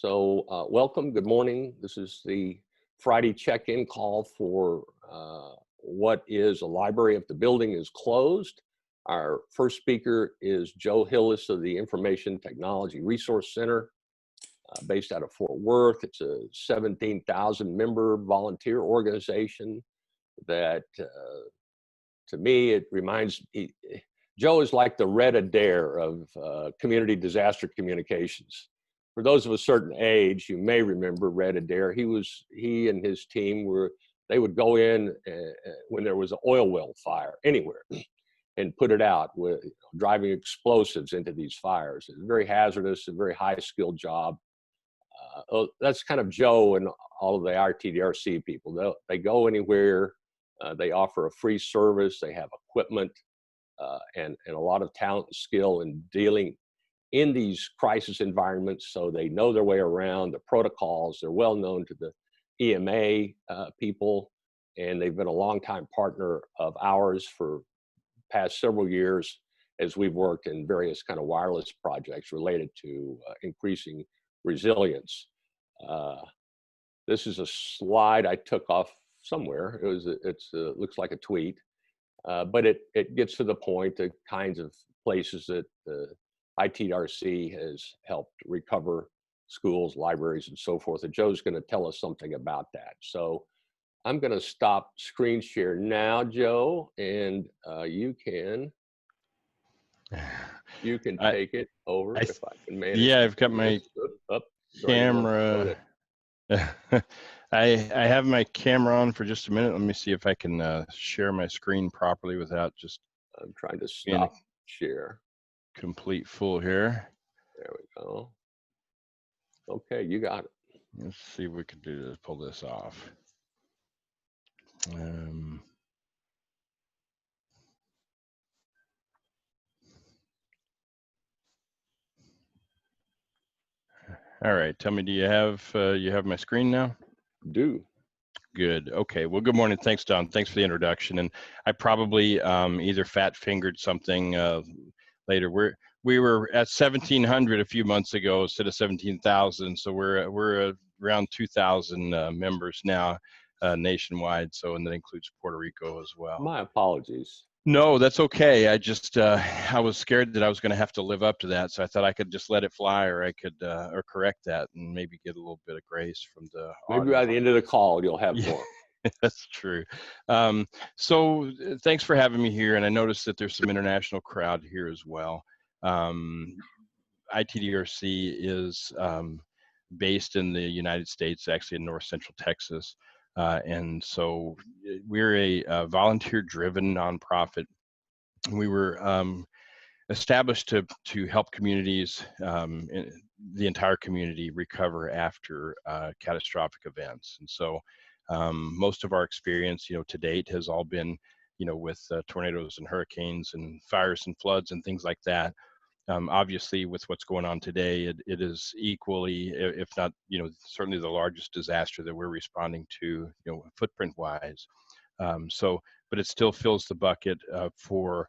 Welcome, good morning. This is the Friday check-in call for what is a library if the building is closed. Our first speaker is Joe Hillis of the Information Technology Resource Center based out of Fort Worth. It's a 17,000 member volunteer organization that to me, it reminds me, Joe is like the Red Adair of community disaster communications. For those of a certain age, you may remember Red Adair. He and his team they would go in when there was an oil well fire anywhere and put it out with driving explosives into these fires. It's very hazardous, a very high skilled job. That's kind of Joe and all of the RTDRC people. They go anywhere. They offer a free service. They have equipment and a lot of talent and skill in dealing in these crisis environments, so they know their way around the protocols. They're well known to the EMA people, and they've been a longtime partner of ours for past several years as we've worked in various kind of wireless projects related to increasing resilience. This is a slide I took off somewhere. It looks like a tweet, but it gets to the point, the kinds of places that ITRC has helped recover schools, libraries, and so forth. And Joe's going to tell us something about that. So I'm going to stop screen share now, Joe, and you can take it over if I can manage. Yeah, I've got my camera. I have my camera on for just a minute. Let me see if I can share my screen properly without just. I'm trying to stop share. Complete full here. There we go. Okay, you got it. Let's see what we can do to pull this off. All right, tell me, do you have my screen now? Do. Good. Okay. Well, good morning. Thanks, Don. Thanks for the introduction. And I probably either fat fingered something later. We were at 1,700 a few months ago instead of 17,000. So we're around 2,000 members now nationwide. So, and that includes Puerto Rico as well. My apologies. No, that's okay. I just I was scared that I was going to have to live up to that, so I thought I could just let it fly, or I could or correct that and maybe get a little bit of grace from the. Maybe by the end of the call, you'll have more. That's true. So thanks for having me here, and I noticed that there's some international crowd here as well. ITDRC is based in the United States, actually in North Central Texas. And so we're a volunteer-driven nonprofit. We were established to help communities, the entire community, recover after catastrophic events. And so most of our experience, to date, has all been, with tornadoes and hurricanes and fires and floods and things like that. Obviously, with what's going on today, it is equally, if not, certainly the largest disaster that we're responding to, footprint-wise. But it still fills the bucket for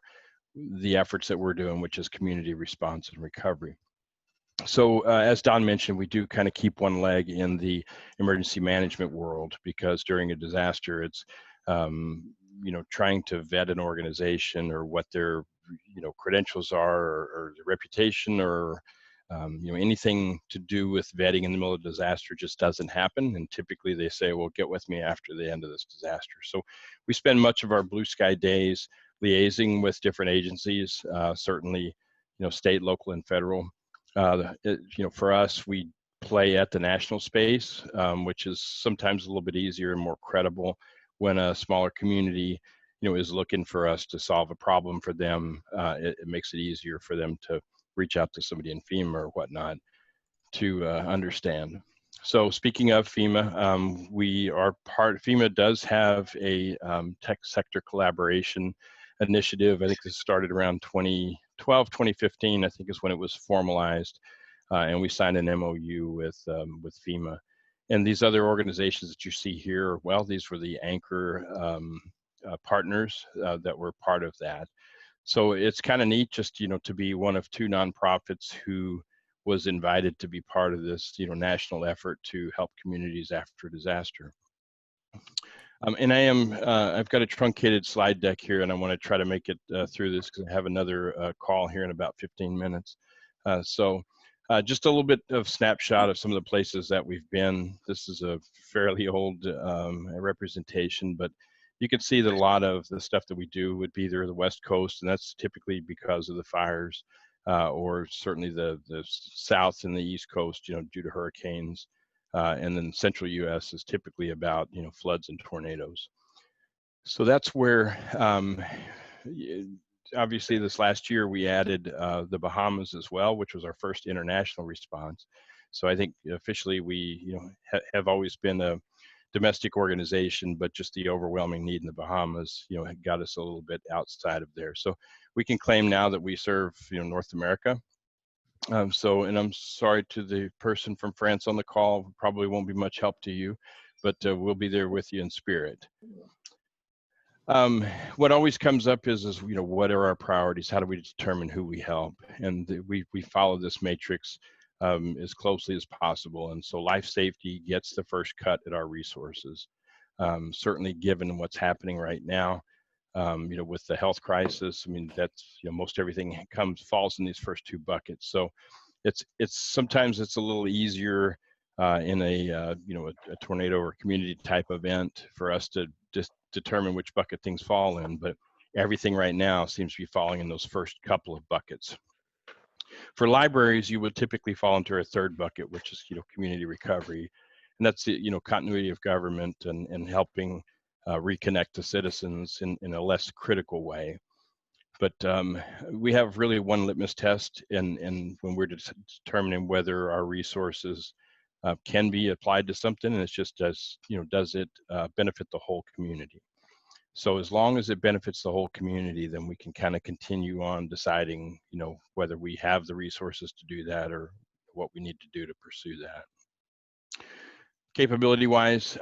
the efforts that we're doing, which is community response and recovery. So as Don mentioned, we do kind of keep one leg in the emergency management world, because during a disaster, it's trying to vet an organization or what their credentials are, or the reputation, or anything to do with vetting in the middle of a disaster just doesn't happen. And typically they say, well, get with me after the end of this disaster. So we spend much of our blue sky days liaising with different agencies, certainly state, local, and federal. For us, we play at the national space, which is sometimes a little bit easier and more credible when a smaller community is looking for us to solve a problem for them. It makes it easier for them to reach out to somebody in FEMA or whatnot to understand. So speaking of FEMA, FEMA does have a tech sector collaboration initiative. I think this started around 2012, 2015, I think is when it was formalized. And we signed an MOU with FEMA. And these other organizations that you see here, well, these were the anchor partners that were part of that. So it's kind of neat just, to be one of two nonprofits who was invited to be part of this, national effort to help communities after disaster. And I've got a truncated slide deck here, and I want to try to make it through this because I have another call here in about 15 minutes. So just a little bit of snapshot of some of the places that we've been. This is a fairly old representation, but you can see that a lot of the stuff that we do would be either the West Coast, and that's typically because of the fires, or certainly the South and the East Coast, due to hurricanes. And then central U.S. is typically about, floods and tornadoes. So that's where, obviously this last year we added the Bahamas as well, which was our first international response. So I think officially we, have always been a domestic organization, but just the overwhelming need in the Bahamas, got us a little bit outside of there. So we can claim now that we serve, North America. And I'm sorry to the person from France on the call, probably won't be much help to you, but we'll be there with you in spirit. What always comes up is what are our priorities? How do we determine who we help? And we follow this matrix as closely as possible. And so life safety gets the first cut at our resources. Certainly given what's happening right now, with the health crisis, I mean, that's, most everything falls in these first two buckets. So it's sometimes it's a little easier in a tornado or community type event for us to just determine which bucket things fall in, but everything right now seems to be falling in those first couple of buckets. For libraries, you would typically fall into a third bucket, which is, community recovery. And that's the, continuity of government and helping reconnect to citizens in a less critical way. But we have really one litmus test, and when we're determining whether our resources can be applied to something, and it's just does it benefit the whole community? So as long as it benefits the whole community, then we can kind of continue on deciding, whether we have the resources to do that or what we need to do to pursue that. Capability-wise,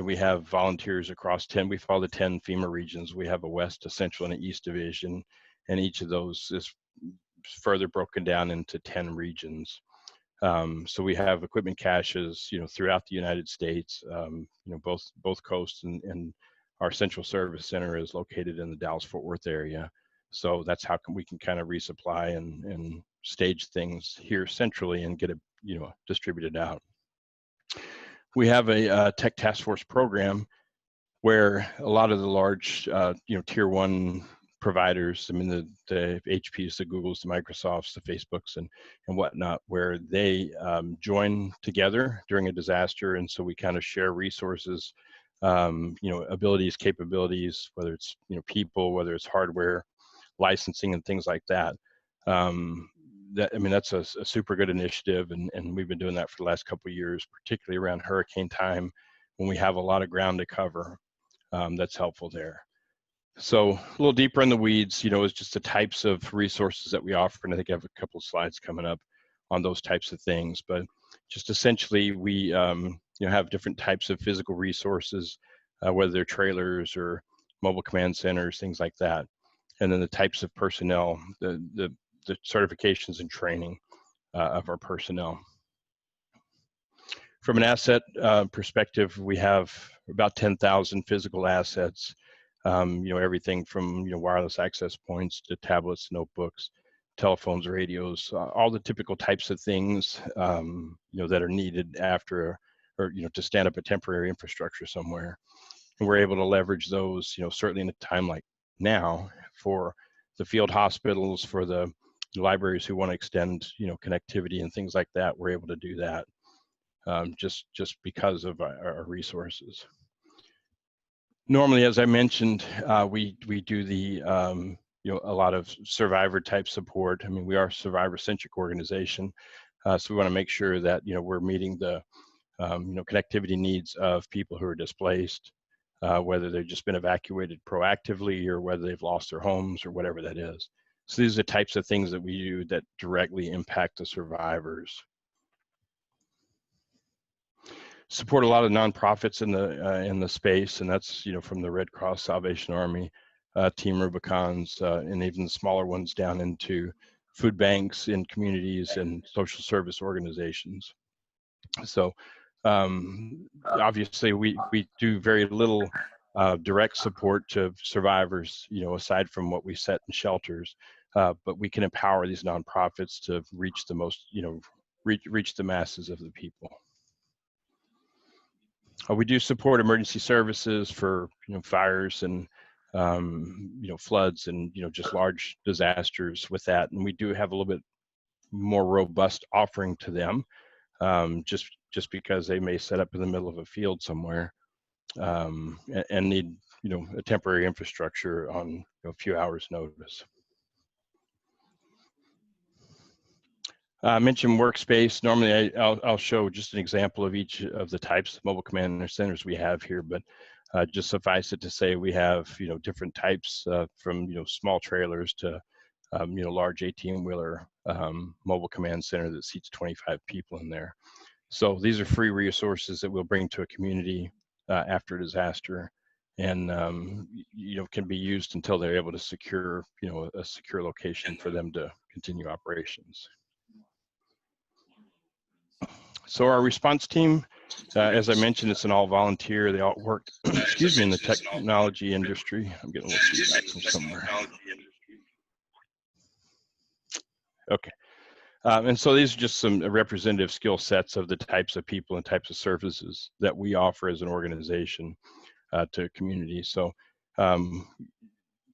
we have volunteers across 10. We follow the 10 FEMA regions. We have a West, a Central, and an East division, and each of those is further broken down into 10 regions. So we have equipment caches, throughout the United States, both coasts, and our central service center is located in the Dallas-Fort Worth area. So that's how we can kind of resupply and stage things here centrally and get it, distributed out. We have a tech task force program where a lot of the large, tier one providers, I mean, the HPs, the Googles, the Microsofts, the Facebooks, and whatnot, where they join together during a disaster. And so we kind of share resources, abilities, capabilities, whether it's, people, whether it's hardware, licensing, and things like that. That's a super good initiative, and we've been doing that for the last couple of years, particularly around hurricane time when we have a lot of ground to cover. That's helpful there. So a little deeper in the weeds, is just the types of resources that we offer, and I think I have a couple of slides coming up on those types of things. But just essentially, we have different types of physical resources, whether they're trailers or mobile command centers, things like that, and then the types of personnel, the certifications and training of our personnel. From an asset perspective, we have about 10,000 physical assets, everything from wireless access points to tablets, notebooks, telephones, radios, all the typical types of things that are needed after or to stand up a temporary infrastructure somewhere. And we're able to leverage those, certainly in a time like now, for the field hospitals, for the libraries who want to extend, connectivity and things like that. We're able to do that just because of our resources. Normally, as I mentioned, we do the a lot of survivor type support. I mean, we are a survivor centric organization, so we want to make sure that we're meeting the connectivity needs of people who are displaced, whether they've just been evacuated proactively or whether they've lost their homes or whatever that is. So these are the types of things that we do that directly impact the survivors. Support a lot of nonprofits in the space, and that's from the Red Cross, Salvation Army, Team Rubicons, and even the smaller ones down into food banks in communities and social service organizations. So obviously we do very little direct support to survivors, aside from what we set in shelters, but we can empower these nonprofits to reach the most, reach the masses of the people. We do support emergency services for, fires and, floods and, just large disasters with that. And we do have a little bit more robust offering to them, just because they may set up in the middle of a field somewhere, and need, a temporary infrastructure on a few hours notice. I mentioned workspace. Normally I'll show just an example of each of the types of mobile command centers we have here, but just suffice it to say we have, different types, from, small trailers to, large 18-wheeler mobile command center that seats 25 people in there. So these are free resources that we'll bring to a community after a disaster, and can be used until they're able to secure, a secure location for them to continue operations. So our response team, as I mentioned, it's an all volunteer. They all work, excuse me, in the technology industry. I'm getting a little feedback from somewhere. Okay. And so these are just some representative skill sets of the types of people and types of services that we offer as an organization to communities. So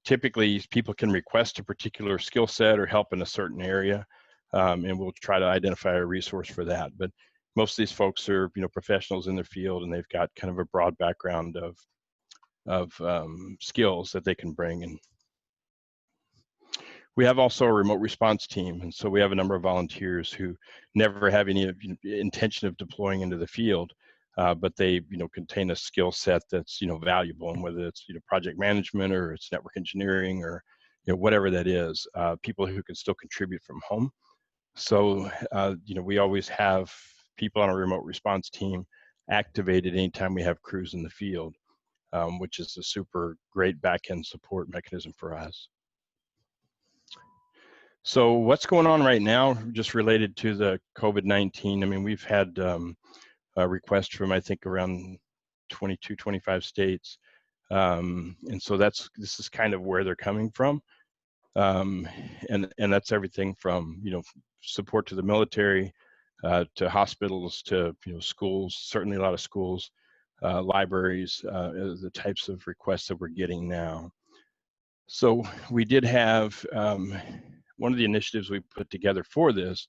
typically people can request a particular skill set or help in a certain area, and we'll try to identify a resource for that. But most of these folks are, professionals in their field, and they've got kind of a broad background of skills that they can bring. And we have also a remote response team, and so we have a number of volunteers who never have any intention of deploying into the field, but they, contain a skill set that's, valuable, and whether it's, project management or it's network engineering or, whatever that is, people who can still contribute from home. So, we always have people on a remote response team activated anytime we have crews in the field, which is a super great back-end support mechanism for us. So what's going on right now, just related to the COVID-19? I mean, we've had a request from, I think, around 22, 25 states. And so this is kind of where they're coming from. And that's everything from, support to the military, to hospitals, to, schools, certainly a lot of schools, libraries, the types of requests that we're getting now. So we did have, one of the initiatives we put together for this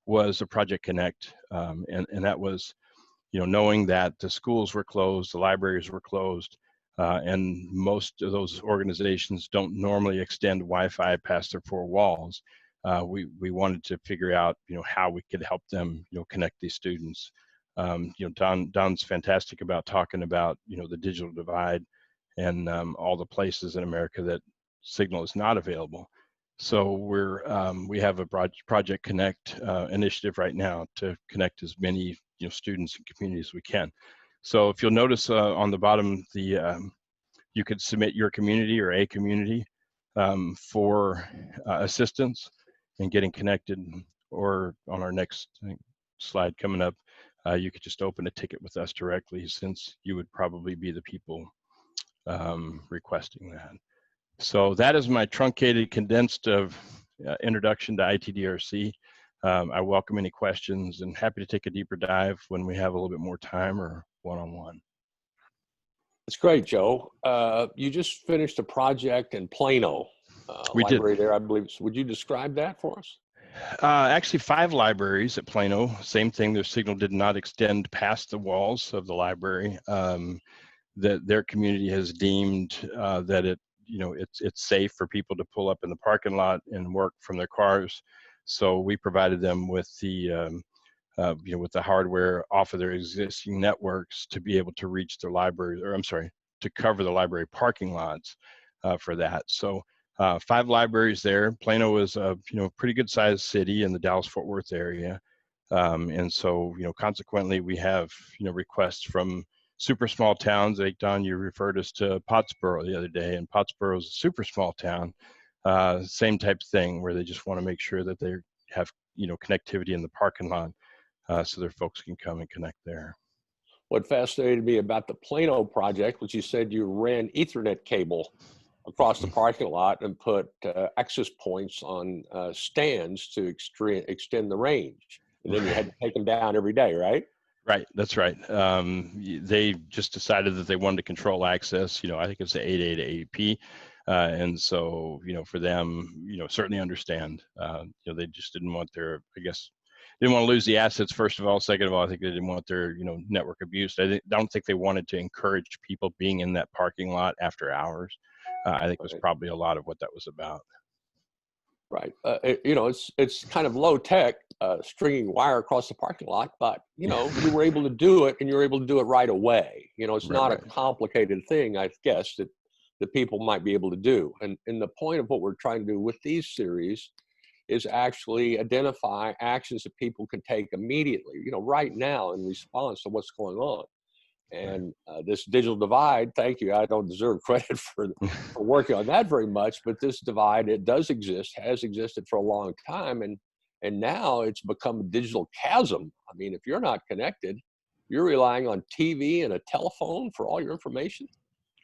was a Project Connect, and that was, knowing that the schools were closed, the libraries were closed, and most of those organizations don't normally extend Wi-Fi past their four walls. We wanted to figure out, how we could help them, connect these students. Don's fantastic about talking about, the digital divide and all the places in America that signal is not available. So we have a Project Connect initiative right now to connect as many, students and communities as we can. So if you'll notice on the bottom, you could submit your community or a community for assistance in getting connected, or on our next slide coming up, you could just open a ticket with us directly, since you would probably be the people requesting that. So that is my truncated, condensed introduction to ITDRC. I welcome any questions, and happy to take a deeper dive when we have a little bit more time or one-on-one. That's great, Joe. You just finished a project in Plano, We library did. there, I believe. Would you describe that for us? Actually, 5 libraries at Plano. Same thing. Their signal did not extend past the walls of the library. That their community has deemed that it's safe for people to pull up in the parking lot and work from their cars. So we provided them with the with the hardware off of their existing networks to be able to reach their library, or I'm sorry, to cover the library parking lots for that. So 5 libraries there. Plano is a pretty good sized city in the Dallas-Fort Worth area, and so consequently we have requests from super small towns. Like Don, you referred us to Pottsboro the other day, and Pottsboro is a super small town, same type of thing where they just want to make sure that they have, connectivity in the parking lot, so their folks can come and connect there. What fascinated me about the Plano project was you said you ran Ethernet cable across the parking lot and put access points on stands to extend the range. And then you had to take them down every day, right? Right, that's right. They just decided that they wanted to control access. I think it's the 8A to 8P. And so, for them, certainly understand, they just didn't want their, didn't want to lose the assets, first of all. Second of all, I think they didn't want their, network abused. I don't think they wanted to encourage people being in that parking lot after hours. I think was probably a lot of what that was about. Right. It's kind of low tech, stringing wire across the parking lot, but you were able to do it, and you were able to do it right away. It's not a complicated thing, I guess, that people might be able to do. And the point of what we're trying to do with these series is actually identify actions that people can take immediately, right now in response to what's going on. And this digital divide, thank you. I don't deserve credit for working on that very much, but this divide, it does exist, has existed for a long time. And now it's become a digital chasm. I mean, if you're not connected, you're relying on TV and a telephone for all your information.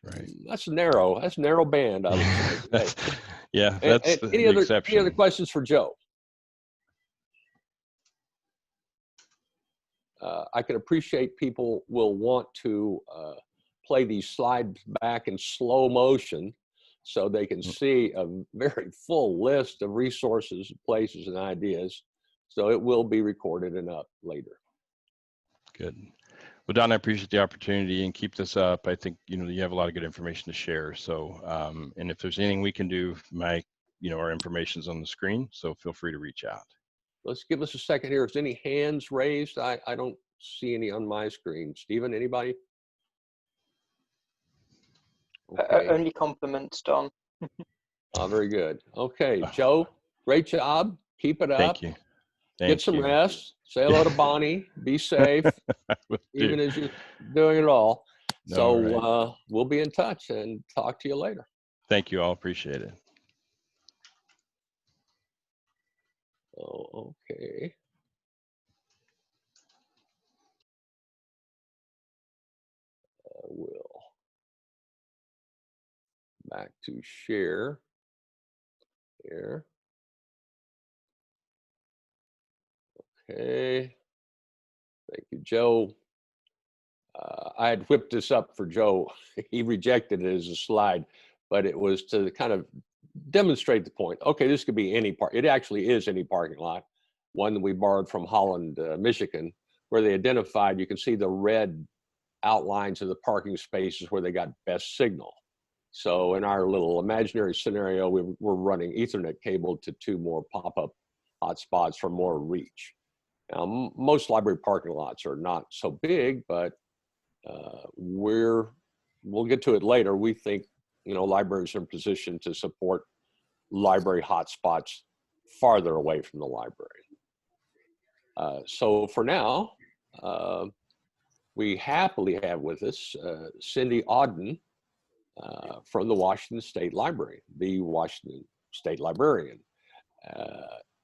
Right. That's narrow band, I would say. Yeah, that's the exception. Any other questions for Joe? I can appreciate people will want to play these slides back in slow motion so they can see a very full list of resources, places, and ideas. So it will be recorded and up later. Good. Well, Don, I appreciate the opportunity, and keep this up. I think, you have a lot of good information to share. So, and if there's anything we can do, our information's on the screen, so feel free to reach out. Let's give us a second here. Is any hands raised? I don't see any on my screen. Stephen, anybody? Okay. Only compliments, Don. Very good. Okay, Joe, great job. Keep it up. Thank you. Get some rest. Say hello to Bonnie. Be safe, even as you're doing it all. So we'll be in touch and talk to you later. Thank you all. Appreciate it. Oh, okay. I will back to share here. Okay. Thank you, Joe. I had whipped this up for Joe. He rejected it as a slide, but it was to kind of demonstrate the point. Okay, this could be any part. It actually is any parking lot. One that we borrowed from Holland, Michigan, where they identified, you can see the red outlines of the parking spaces where they got best signal. So in our little imaginary scenario, we're running Ethernet cable to 2 more pop-up hotspots for more reach. Now, most library parking lots are not so big, but we'll get to it later. We think, libraries are in position to support library hotspots farther away from the library. So for now, we happily have with us Cindy Auden from the Washington State Library, the Washington State Librarian.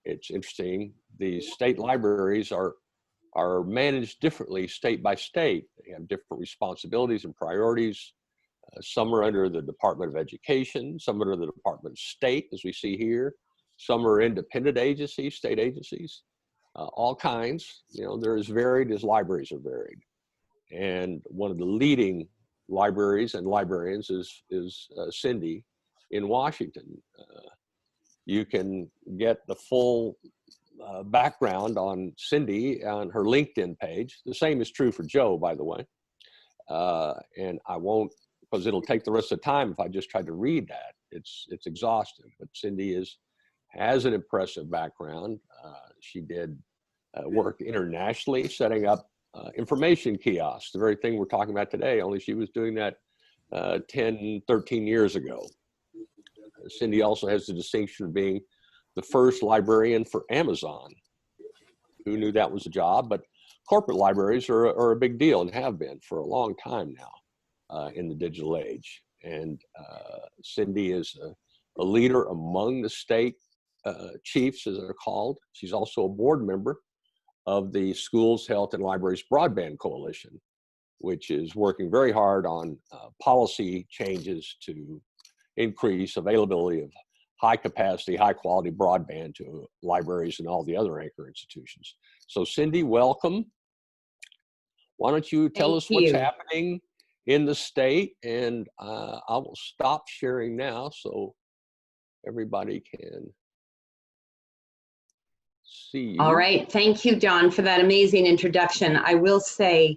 It's interesting, the state libraries are managed differently state by state. They have different responsibilities and priorities. Some are under the Department of Education, some are under the Department of State, as we see here. Some are independent agencies, state agencies, all kinds. They're as varied as libraries are varied. And one of the leading libraries and librarians is Cindy in Washington. You can get the full background on Cindy on her LinkedIn page. The same is true for Joe, by the way. And I won't, because it'll take the rest of the time if I just try to read that. It's exhaustive. But Cindy has an impressive background. She did work internationally, setting up information kiosks, the very thing we're talking about today, only she was doing that 10, 13 years ago. Cindy also has the distinction of being the first librarian for Amazon. Who knew that was a job? But corporate libraries are a big deal and have been for a long time now in the digital age. And Cindy is a leader among the state chiefs, as they're called. She's also a board member of the Schools, Health, and Libraries Broadband Coalition, which is working very hard on policy changes to increase availability of high capacity, high quality broadband to libraries and all the other anchor institutions. So Cindy, welcome. Why don't you tell us what's happening in the state, and I will stop sharing now so everybody can see you. All right, thank you, Don, for that amazing introduction. I will say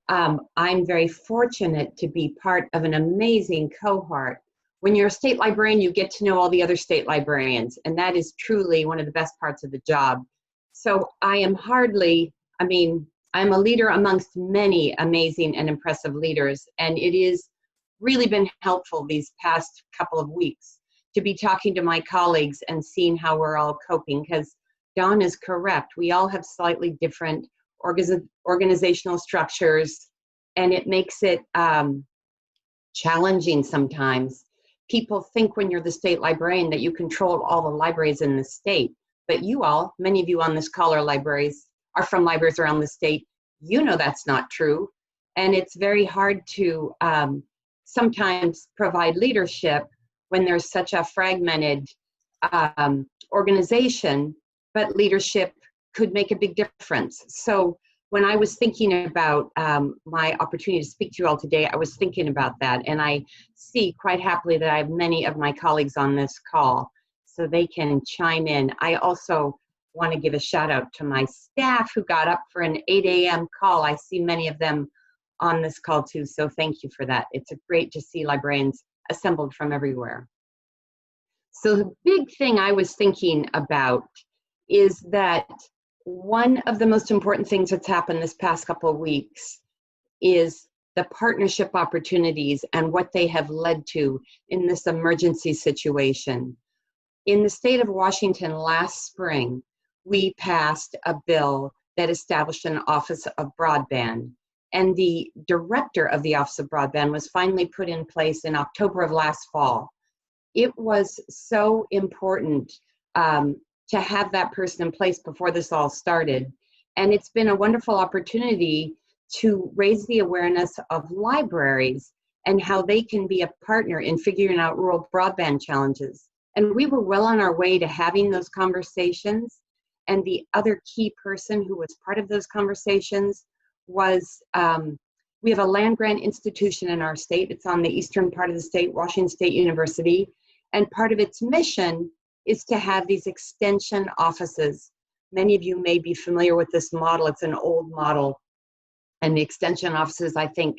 I'm very fortunate to be part of an amazing cohort. When you're a state librarian, you get to know all the other state librarians, and that is truly one of the best parts of the job. So I am I'm a leader amongst many amazing and impressive leaders, and it has really been helpful these past couple of weeks to be talking to my colleagues and seeing how we're all coping, because Don is correct. We all have slightly different organizational structures, and it makes it challenging sometimes. People think when you're the state librarian that you control all the libraries in the state, but you all, many of you on this call are from libraries around the state. You know that's not true, and it's very hard to sometimes provide leadership when there's such a fragmented organization, but leadership could make a big difference. So when I was thinking about my opportunity to speak to you all today, I was thinking about that, and I see quite happily that I have many of my colleagues on this call, so they can chime in. I also want to give a shout out to my staff who got up for an 8 a.m. call. I see many of them on this call too, so thank you for that. It's great to see librarians assembled from everywhere. So the big thing I was thinking about is that one of the most important things that's happened this past couple of weeks is the partnership opportunities and what they have led to in this emergency situation. In the state of Washington last spring, we passed a bill that established an Office of Broadband, and the director of the Office of Broadband was finally put in place in October of last fall. It was so important to have that person in place before this all started, and it's been a wonderful opportunity to raise the awareness of libraries and how they can be a partner in figuring out rural broadband challenges. And we were well on our way to having those conversations. And the other key person who was part of those conversations was, we have a land grant institution in our state. It's on the eastern part of the state, Washington State University. And part of its mission is to have these extension offices. Many of you may be familiar with this model. It's an old model. And the extension offices, I think,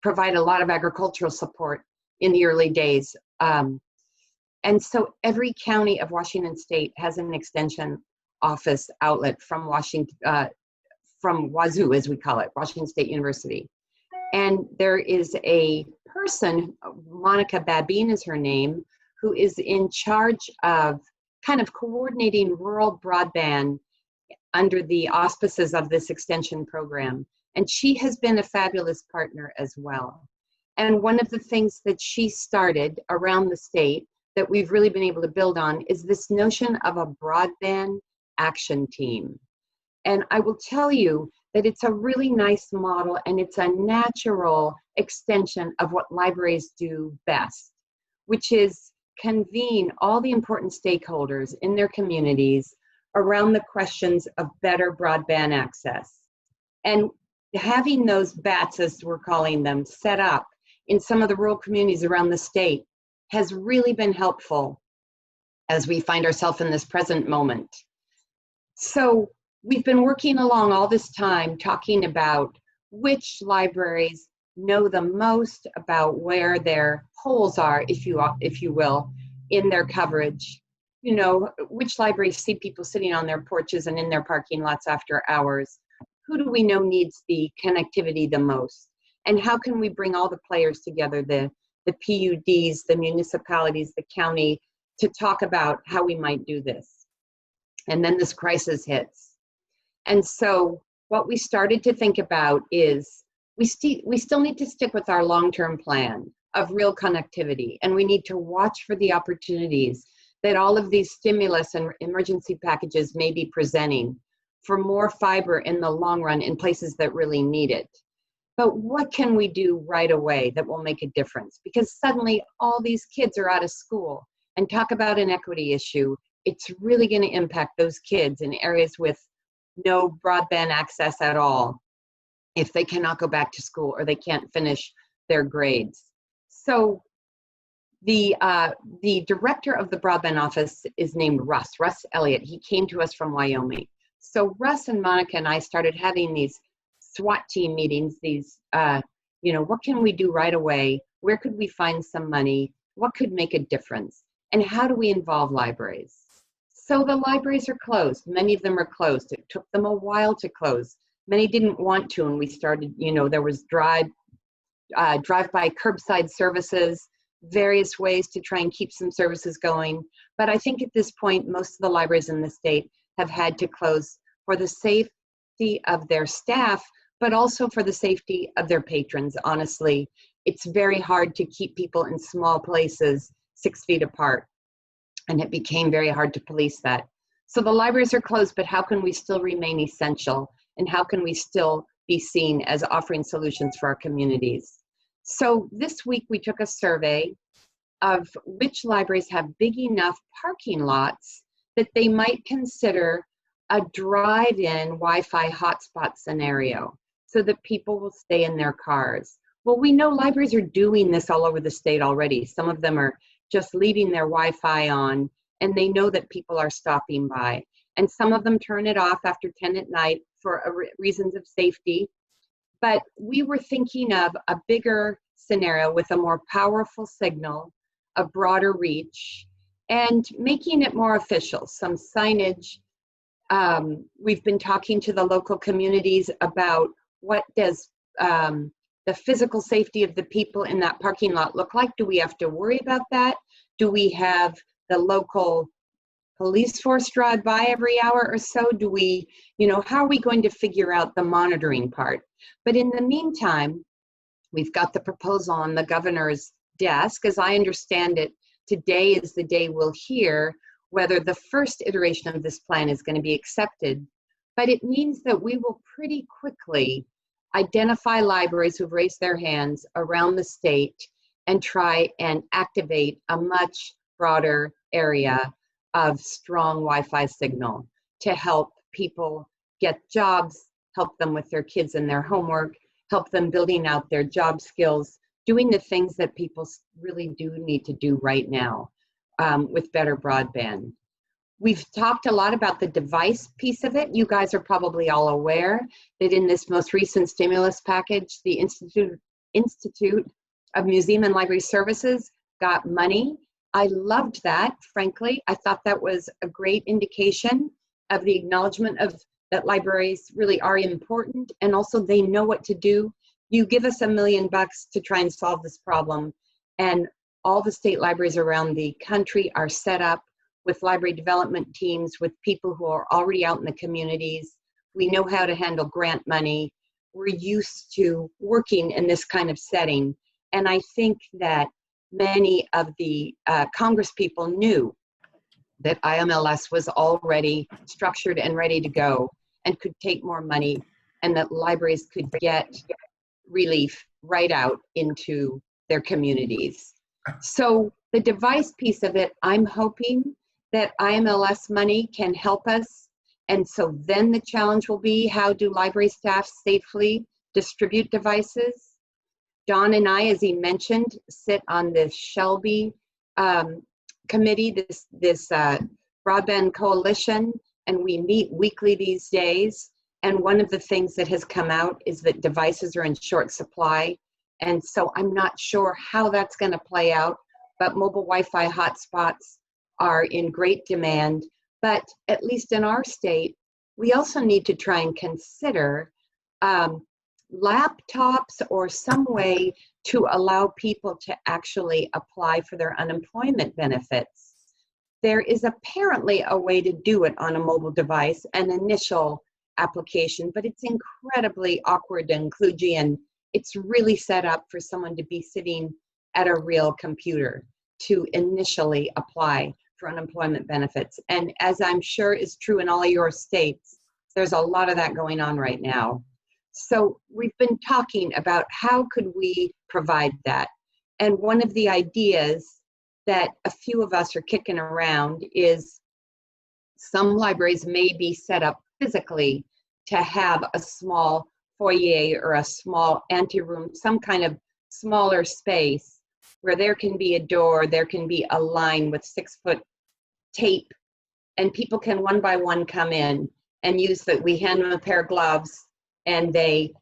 provide a lot of agricultural support in the early days. And so every county of Washington State has an extension office outlet from from Wazoo, as we call it, Washington State University. And there is a person, Monica Babine is her name, who is in charge of kind of coordinating rural broadband under the auspices of this extension program. And she has been a fabulous partner as well. And one of the things that she started around the state that we've really been able to build on is this notion of a broadband action team. And I will tell you that it's a really nice model, and it's a natural extension of what libraries do best, which is convene all the important stakeholders in their communities around the questions of better broadband access. And having those BATs, as we're calling them, set up in some of the rural communities around the state has really been helpful as we find ourselves in this present moment. So we've been working along all this time talking about which libraries know the most about where their holes are, if you will, in their coverage. You know, which libraries see people sitting on their porches and in their parking lots after hours? Who do we know needs the connectivity the most? And how can we bring all the players together, the PUDs, the municipalities, the county, to talk about how we might do this? And then this crisis hits. And so what we started to think about is we still need to stick with our long-term plan of real connectivity. And we need to watch for the opportunities that all of these stimulus and emergency packages may be presenting for more fiber in the long run in places that really need it. But what can we do right away that will make a difference? Because suddenly all these kids are out of school, and talk about an equity issue, it's really going to impact those kids in areas with no broadband access at all if they cannot go back to school or they can't finish their grades. So the director of the broadband office is named Russ Elliott. He came to us from Wyoming. So Russ and Monica and I started having these SWAT team meetings, these, what can we do right away? Where could we find some money? What could make a difference? And how do we involve libraries? So the libraries are closed. Many of them are closed. It took them a while to close. Many didn't want to, and we started, there was drive-by curbside services, various ways to try and keep some services going. But I think at this point, most of the libraries in the state have had to close for the safety of their staff, but also for the safety of their patrons. Honestly, it's very hard to keep people in small places 6 feet apart, and it became very hard to police that. So the libraries are closed, but how can we still remain essential, and how can we still be seen as offering solutions for our communities? So this week we took a survey of which libraries have big enough parking lots that they might consider a drive-in Wi-Fi hotspot scenario so that people will stay in their cars. Well, we know libraries are doing this all over the state already. Some of them are just leaving their Wi-Fi on, and they know that people are stopping by. And some of them turn it off after 10 at night for reasons of safety. But we were thinking of a bigger scenario with a more powerful signal, a broader reach, and making it more official, some signage. We've been talking to the local communities about what does the physical safety of the people in that parking lot look like? Do we have to worry about that? Do we have the local police force drive by every hour or so? Do we, how are we going to figure out the monitoring part? But in the meantime, we've got the proposal on the governor's desk. As I understand it, today is the day we'll hear whether the first iteration of this plan is going to be accepted. But it means that we will pretty quickly identify libraries who've raised their hands around the state and try and activate a much broader area of strong Wi-Fi signal to help people get jobs, help them with their kids and their homework, help them building out their job skills, doing the things that people really do need to do right now with better broadband. We've talked a lot about the device piece of it. You guys are probably all aware that in this most recent stimulus package, the Institute of Museum and Library Services got money. I loved that, frankly. I thought that was a great indication of the acknowledgement of that libraries really are important, and also they know what to do. You give us $1 million to try and solve this problem, and all the state libraries around the country are set up with library development teams, with people who are already out in the communities. We know how to handle grant money. We're used to working in this kind of setting. And I think that many of the Congress people knew that IMLS was already structured and ready to go and could take more money, and that libraries could get relief right out into their communities. So the device piece of it, I'm hoping that IMLS money can help us. And so then the challenge will be, how do library staff safely distribute devices? Don and I, as he mentioned, sit on the Shelby committee, this broadband coalition, and we meet weekly these days. And one of the things that has come out is that devices are in short supply. And so I'm not sure how that's going to play out, but mobile Wi-Fi hotspots are in great demand. But at least in our state, we also need to try and consider laptops or some way to allow people to actually apply for their unemployment benefits. There is apparently a way to do it on a mobile device, an initial application, but it's incredibly awkward and kludgy, and it's really set up for someone to be sitting at a real computer to initially apply for unemployment benefits. And as I'm sure is true in all your states, there's a lot of that going on right now. So we've been talking about how could we provide that. And one of the ideas that a few of us are kicking around is some libraries may be set up physically to have a small foyer or a small anteroom, some kind of smaller space where there can be a door, there can be a line with 6-foot tape, and people can one by one come in and use that. We hand them a pair of gloves and they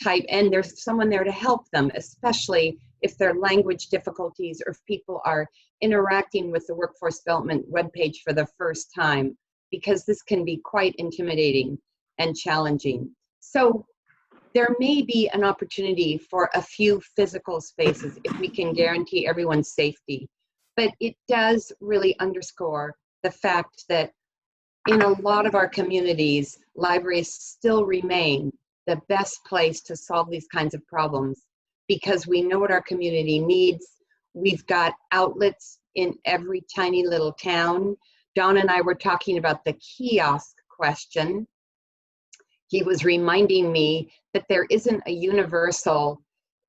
type, and there's someone there to help them, especially if there are language difficulties or if people are interacting with the workforce development webpage for the first time, because this can be quite intimidating and challenging. So there may be an opportunity for a few physical spaces if we can guarantee everyone's safety. But it does really underscore the fact that in a lot of our communities, libraries still remain the best place to solve these kinds of problems because we know what our community needs. We've got outlets in every tiny little town. Don and I were talking about the kiosk question. He was reminding me that there isn't a universal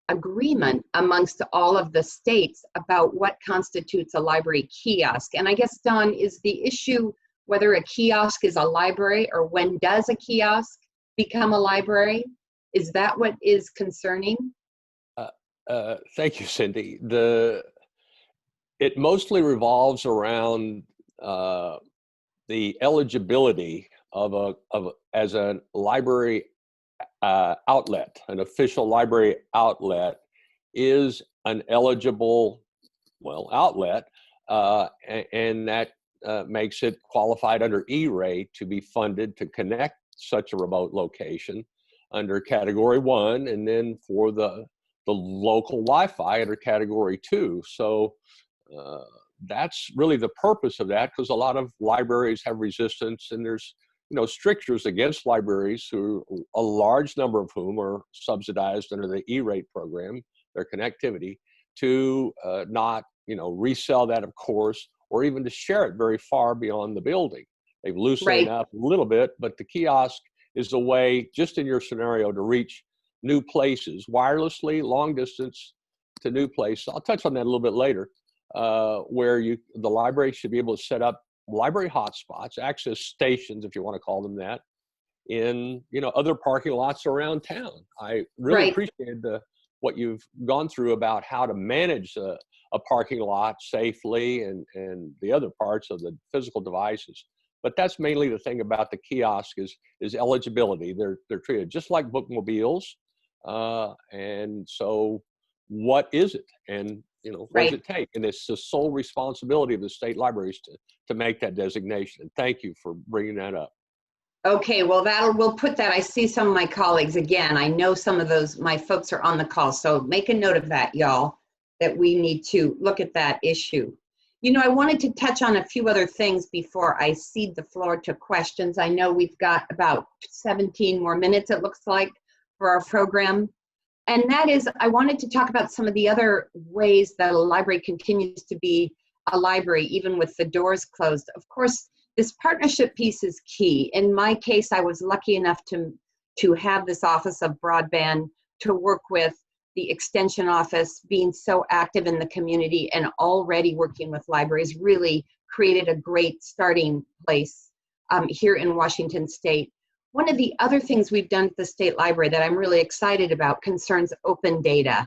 agreement amongst all of the states about what constitutes a library kiosk. And I guess, Don, is the issue whether a kiosk is a library or when does a kiosk become a library? Is that what is concerning? Thank you, Cindy. It mostly revolves around the eligibility as a library outlet. An official library outlet is an eligible, outlet, and that makes it qualified under E-rate to be funded to connect such a remote location under Category 1, and then for the local Wi-Fi under Category 2. So that's really the purpose of that, because a lot of libraries have resistance, and there's strictures against libraries, who a large number of whom are subsidized under the E-rate program, their connectivity, to not resell that, of course, or even to share it very far beyond the building. They've loosened it up a little bit, but the kiosk is the way, just in your scenario, to reach new places wirelessly, long distance to new places. I'll touch on that a little bit later, where the library should be able to set up library hotspots, access stations, if you want to call them that, in other parking lots around town. I really appreciated what you've gone through about how to manage a parking lot safely and the other parts of the physical devices. But that's mainly the thing about the kiosk is eligibility. They're treated just like bookmobiles, and so what is it? And what does it take? And it's the sole responsibility of the state libraries to make that designation. And thank you for bringing that up. Okay, well, we'll put that. I see some of my colleagues again. I know some of my folks are on the call, so make a note of that, y'all, that we need to look at that issue. I wanted to touch on a few other things before I cede the floor to questions. I know we've got about 17 more minutes, it looks like, for our program. And that is, I wanted to talk about some of the other ways that a library continues to be a library, even with the doors closed. Of course, this partnership piece is key. In my case, I was lucky enough to have this Office of Broadband to work with the Extension Office, being so active in the community and already working with libraries, really created a great starting place here in Washington State. One of the other things we've done at the State Library that I'm really excited about concerns open data.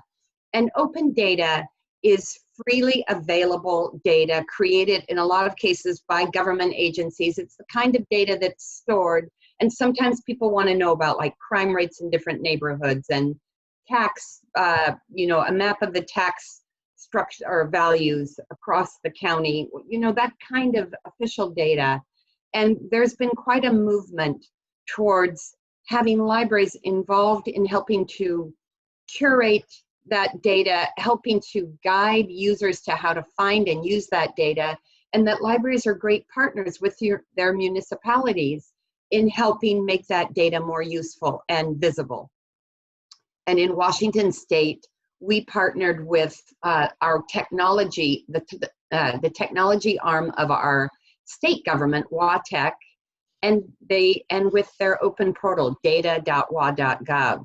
And open data is freely available data created in a lot of cases by government agencies. It's the kind of data that's stored, and sometimes people want to know about like crime rates in different neighborhoods and tax, a map of the tax structure or values across the county, that kind of official data. And there's been quite a movement towards having libraries involved in helping to curate that data, helping to guide users to how to find and use that data, and that libraries are great partners with their municipalities in helping make that data more useful and visible. And in Washington State, we partnered with our technology, the technology arm of our state government, WATEC, and with their open portal, data.wa.gov.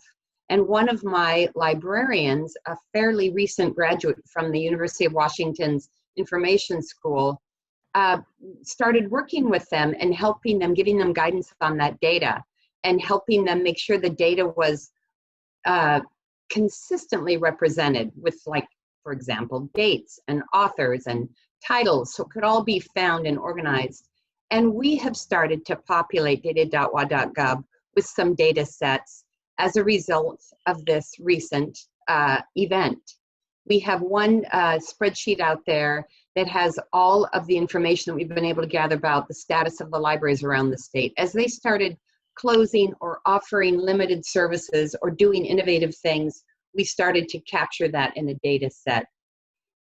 And one of my librarians, a fairly recent graduate from the University of Washington's Information School, started working with them and helping them, giving them guidance on that data and helping them make sure the data was consistently represented with, like, for example, dates and authors and titles, so it could all be found and organized. And we have started to populate data.wa.gov with some data sets as a result of this recent event. We have one spreadsheet out there that has all of the information that we've been able to gather about the status of the libraries around the state. As they started closing or offering limited services or doing innovative things, we started to capture that in a data set.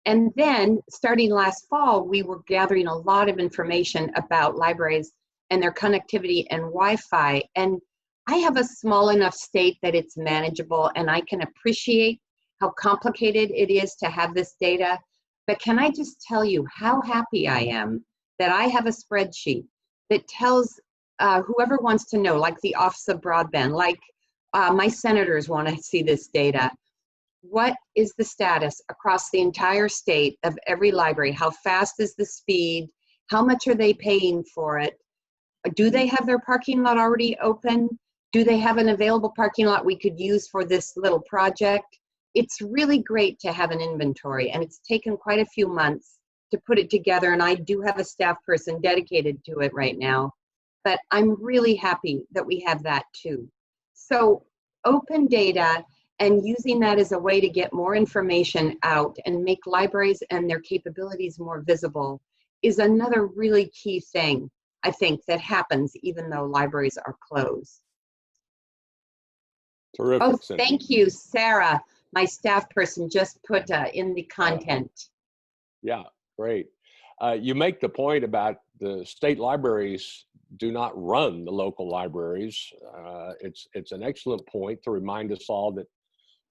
And then starting last fall, we were gathering a lot of information about libraries and their connectivity and Wi-Fi. And I have a small enough state that it's manageable, and I can appreciate how complicated it is to have this data. But can I just tell you how happy I am that I have a spreadsheet that tells whoever wants to know, like the Office of Broadband, like my senators want to see this data. What is the status across the entire state of every library? How fast is the speed? How much are they paying for it? Do they have their parking lot already open? Do they have an available parking lot we could use for this little project? It's really great to have an inventory, and it's taken quite a few months to put it together, and I do have a staff person dedicated to it right now, but I'm really happy that we have that too. So open data and using that as a way to get more information out and make libraries and their capabilities more visible is another really key thing, I think, that happens even though libraries are closed. Terrific. Oh, Cindy. thank you, Sarah. My staff person just put in the content. Yeah, great. You make the point about the state libraries do not run the local libraries. It's an excellent point to remind us all that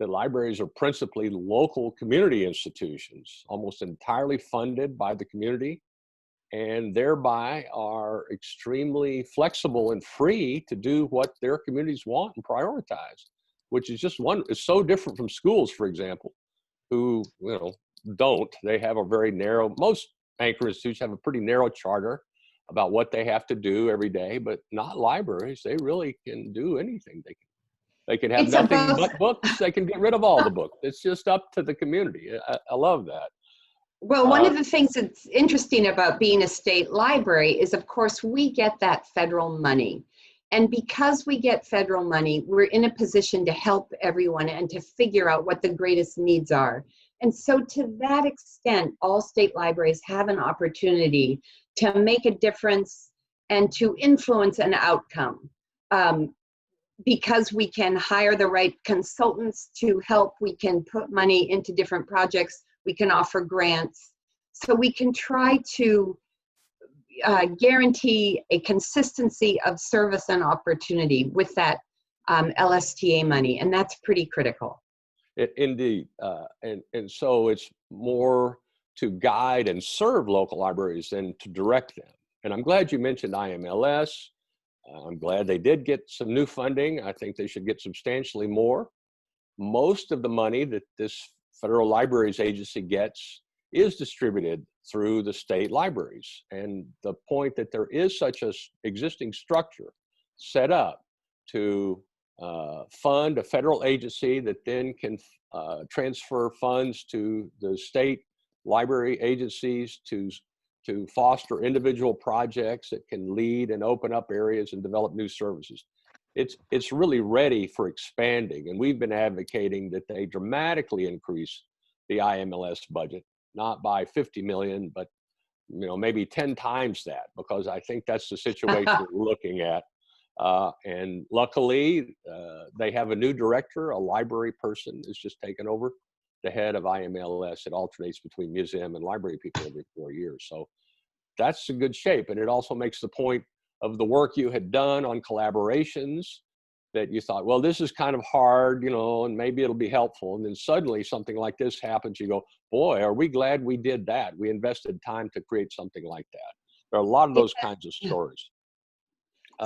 libraries are principally local community institutions, almost entirely funded by the community, and thereby are extremely flexible and free to do what their communities want and prioritize, which is just it's so different from schools, for example, who, don't. They have a very narrow, most anchor institutions have a pretty narrow charter about what they have to do every day, but not libraries. They really can do anything. They can have nothing but books. They can get rid of all the books. It's just up to the community. I love that. Well, one of the things that's interesting about being a state library is, of course, we get that federal money. And because we get federal money, we're in a position to help everyone and to figure out what the greatest needs are. And so to that extent, all state libraries have an opportunity to make a difference and to influence an outcome. Because we can hire the right consultants to help, we can put money into different projects, we can offer grants. So we can try to guarantee a consistency of service and opportunity with that LSTA money, and that's pretty critical. Indeed, and so it's more to guide and serve local libraries than to direct them. And I'm glad you mentioned IMLS. I'm glad they did get some new funding. I think they should get substantially more. Most of the money that this Federal Libraries Agency gets is distributed through the state libraries. And the point that there is such a existing structure set up to fund a federal agency that then can transfer funds to the state library agencies to foster individual projects that can lead and open up areas and develop new services. It's really ready for expanding, and we've been advocating that they dramatically increase the IMLS budget, not by 50 million, but maybe 10 times that, because I think that's the situation we're looking at. And luckily, they have a new director, a library person is just taken over the head of IMLS. It alternates between museum and library people every 4 years. So that's in good shape. And it also makes the point of the work you had done on collaborations that you thought, well, this is kind of hard, you know, and maybe it'll be helpful. And then suddenly something like this happens. You go, boy, are we glad we did that? We invested time to create something like that. There are a lot of those kinds of stories.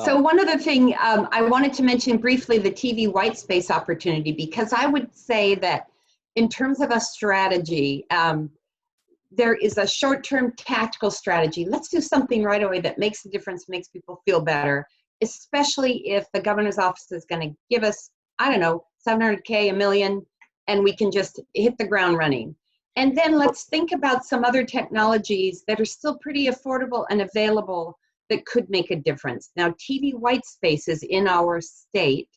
So one other thing, I wanted to mention briefly the TV white space opportunity, because I would say that in terms of a strategy, there is a short-term tactical strategy. Let's do something right away that makes a difference, makes people feel better, especially if the governor's office is going to give us, I don't know, 700K, $1 million, and we can just hit the ground running. And then let's think about some other technologies that are still pretty affordable and available that could make a difference. Now, TV white spaces in our state,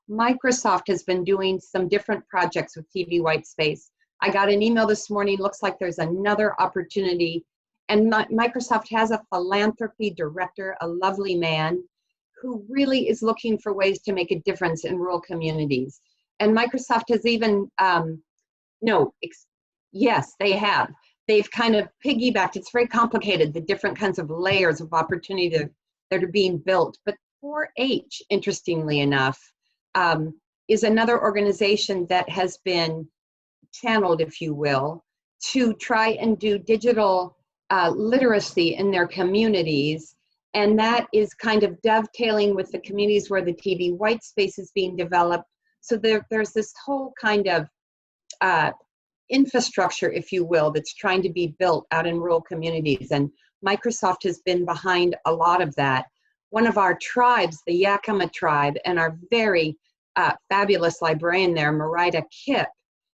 Microsoft has been doing some different projects with TV white space. I got an email this morning, looks like there's another opportunity. And Microsoft has a philanthropy director, a lovely man, who really is looking for ways to make a difference in rural communities. And Microsoft has even, yes, they have. They've kind of piggybacked, it's very complicated, the different kinds of layers of opportunity that are being built. But 4-H, interestingly enough, is another organization that has been channeled, if you will, to try and do digital literacy in their communities. And that is kind of dovetailing with the communities where the TV white space is being developed. So there's this whole kind of infrastructure, if you will, that's trying to be built out in rural communities. And Microsoft has been behind a lot of that. One of our tribes, the Yakima tribe, and our very fabulous librarian there, Marita Kipp,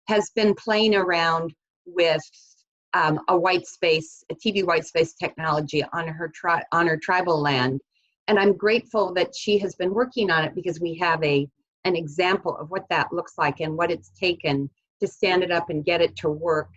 has been playing around with a white space, a TV white space technology on her tribal land. And I'm grateful that she has been working on it, because we have an example of what that looks like and what it's taken to stand it up and get it to work.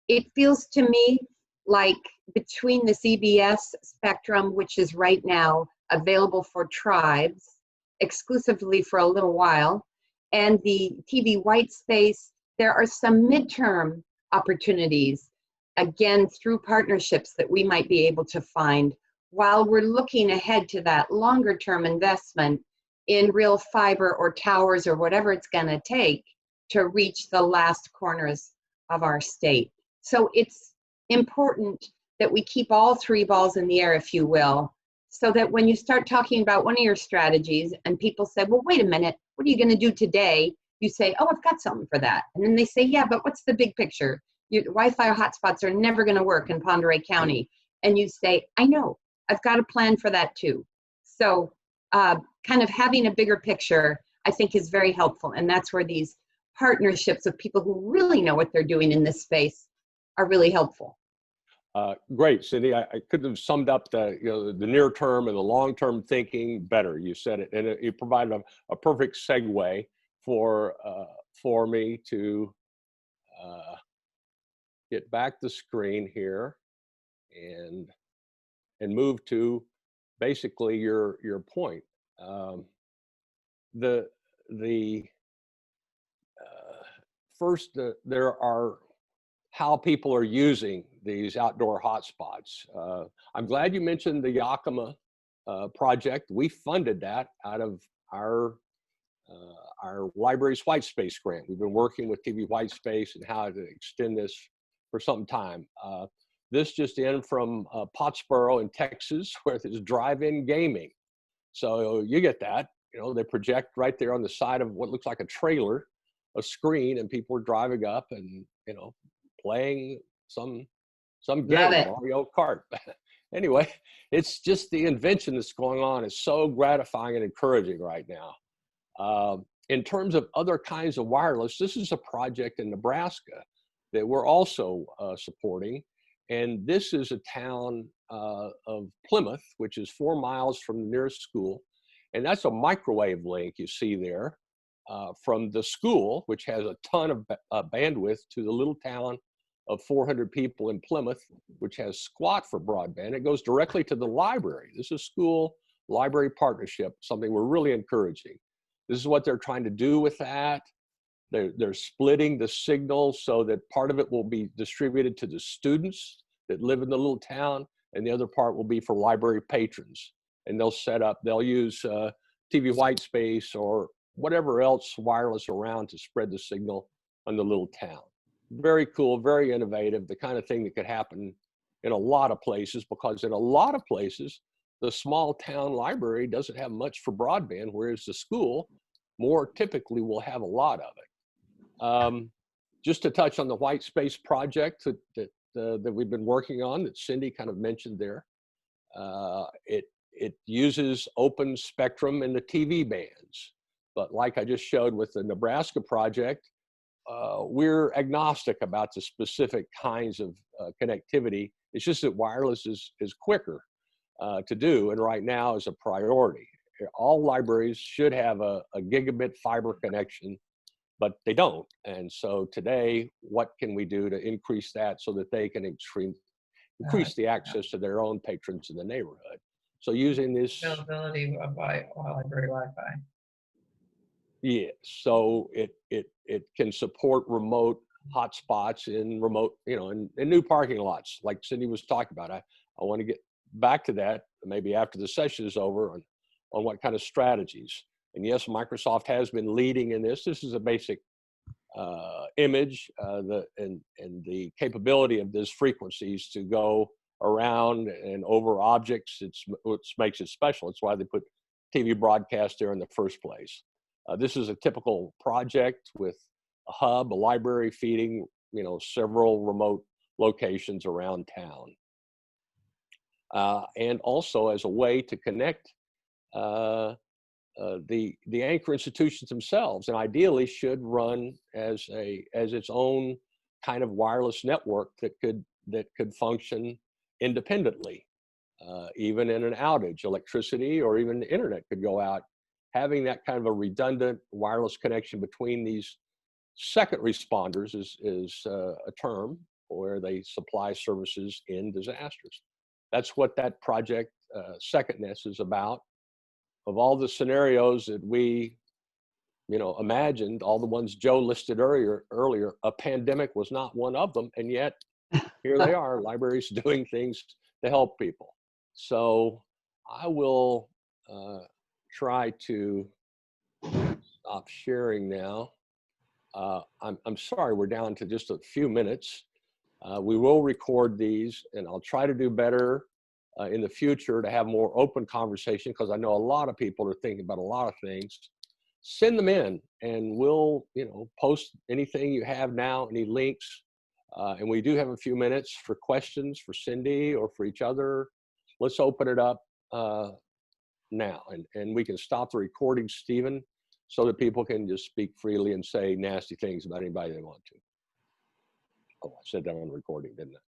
It feels to me like between the CBS spectrum, which is right now available for tribes exclusively for a little while, and the TV white space, there are some midterm opportunities, again, through partnerships that we might be able to find while we're looking ahead to that longer term investment in real fiber or towers or whatever it's going to take to reach the last corners of our state. So it's important that we keep all three balls in the air, if you will, so that when you start talking about one of your strategies and people say, well, wait a minute, what are you going to do today? You say, oh, I've got something for that. And then they say, yeah, but what's the big picture? Your Wi-Fi hotspots are never going to work in Pend Oreille County. And you say, I know, I've got a plan for that too. So kind of having a bigger picture, I think, is very helpful. And that's where these partnerships of people who really know what they're doing in this space are really helpful. Great, Cindy. I couldn't have summed up the near term and the long term thinking better. You said it, and it provided a perfect segue for me to get back the screen here and move to basically your point. First, there are how people are using these outdoor hotspots. I'm glad you mentioned the Yakima project. We funded that out of our library's white space grant. We've been working with TV white space and how to extend this for some time. This just in from Pottsboro in Texas, where there's drive-in gaming. So you get that, they project right there on the side of what looks like a trailer, a screen, and people are driving up and, playing some game, Mario Kart. Anyway, it's just the invention that's going on. It's so gratifying and encouraging right now. In terms of other kinds of wireless, this is a project in Nebraska that we're also supporting. And this is a town of Plymouth, which is 4 miles from the nearest school. And that's a microwave link you see there from the school, which has a ton of bandwidth, to the little town of 400 people in Plymouth, which has squat for broadband. It goes directly to the library. This is school library partnership, something we're really encouraging. This is what they're trying to do with that. They're splitting the signal so that part of it will be distributed to the students that live in the little town, and the other part will be for library patrons. And they'll use TV white space or whatever else wireless around to spread the signal on the little town. Very cool, very innovative, the kind of thing that could happen in a lot of places, because in a lot of places, the small town library doesn't have much for broadband, whereas the school more typically will have a lot of it. Just to touch on the white space project that we've been working on, that Cindy kind of mentioned there, it uses open spectrum in the TV bands. But like I just showed with the Nebraska project, we're agnostic about the specific kinds of connectivity. It's just that wireless is quicker to do, and right now is a priority. All libraries should have a gigabit fiber connection, but they don't. And so today, what can we do to increase that so that they can increase the access to their own patrons in the neighborhood? So using this availability by library Wi-Fi. Yeah, so it can support remote hotspots in remote, in new parking lots, like Cindy was talking about. I want to get back to that maybe after the session is over on what kind of strategies. And yes, Microsoft has been leading in this. This is a basic image, and the capability of these frequencies to go around and over objects. It's what makes it special. It's why they put TV broadcast there in the first place. This is a typical project with a hub, a library feeding, several remote locations around town. And also as a way to connect the anchor institutions themselves, and ideally should run as its own kind of wireless network that could function independently, even in an outage. Electricity or even the internet could go out. Having that kind of a redundant wireless connection between these second responders is a term where they supply services in disasters. That's what that project secondness is about. Of all the scenarios that we, imagined, all the ones Joe listed earlier, a pandemic was not one of them, and yet here they are, libraries doing things to help people. So I will try to stop sharing now. I'm sorry, we're down to just a few minutes. We will record these, and I'll try to do better in the future to have more open conversation, because I know a lot of people are thinking about a lot of things. Send them in, and we'll post anything you have now, any links. And we do have a few minutes for questions for Cindy or for each other. Let's open it up now, and we can stop the recording, Stephen, so that people can just speak freely and say nasty things about anybody they want to. Oh, I said that on recording, didn't I?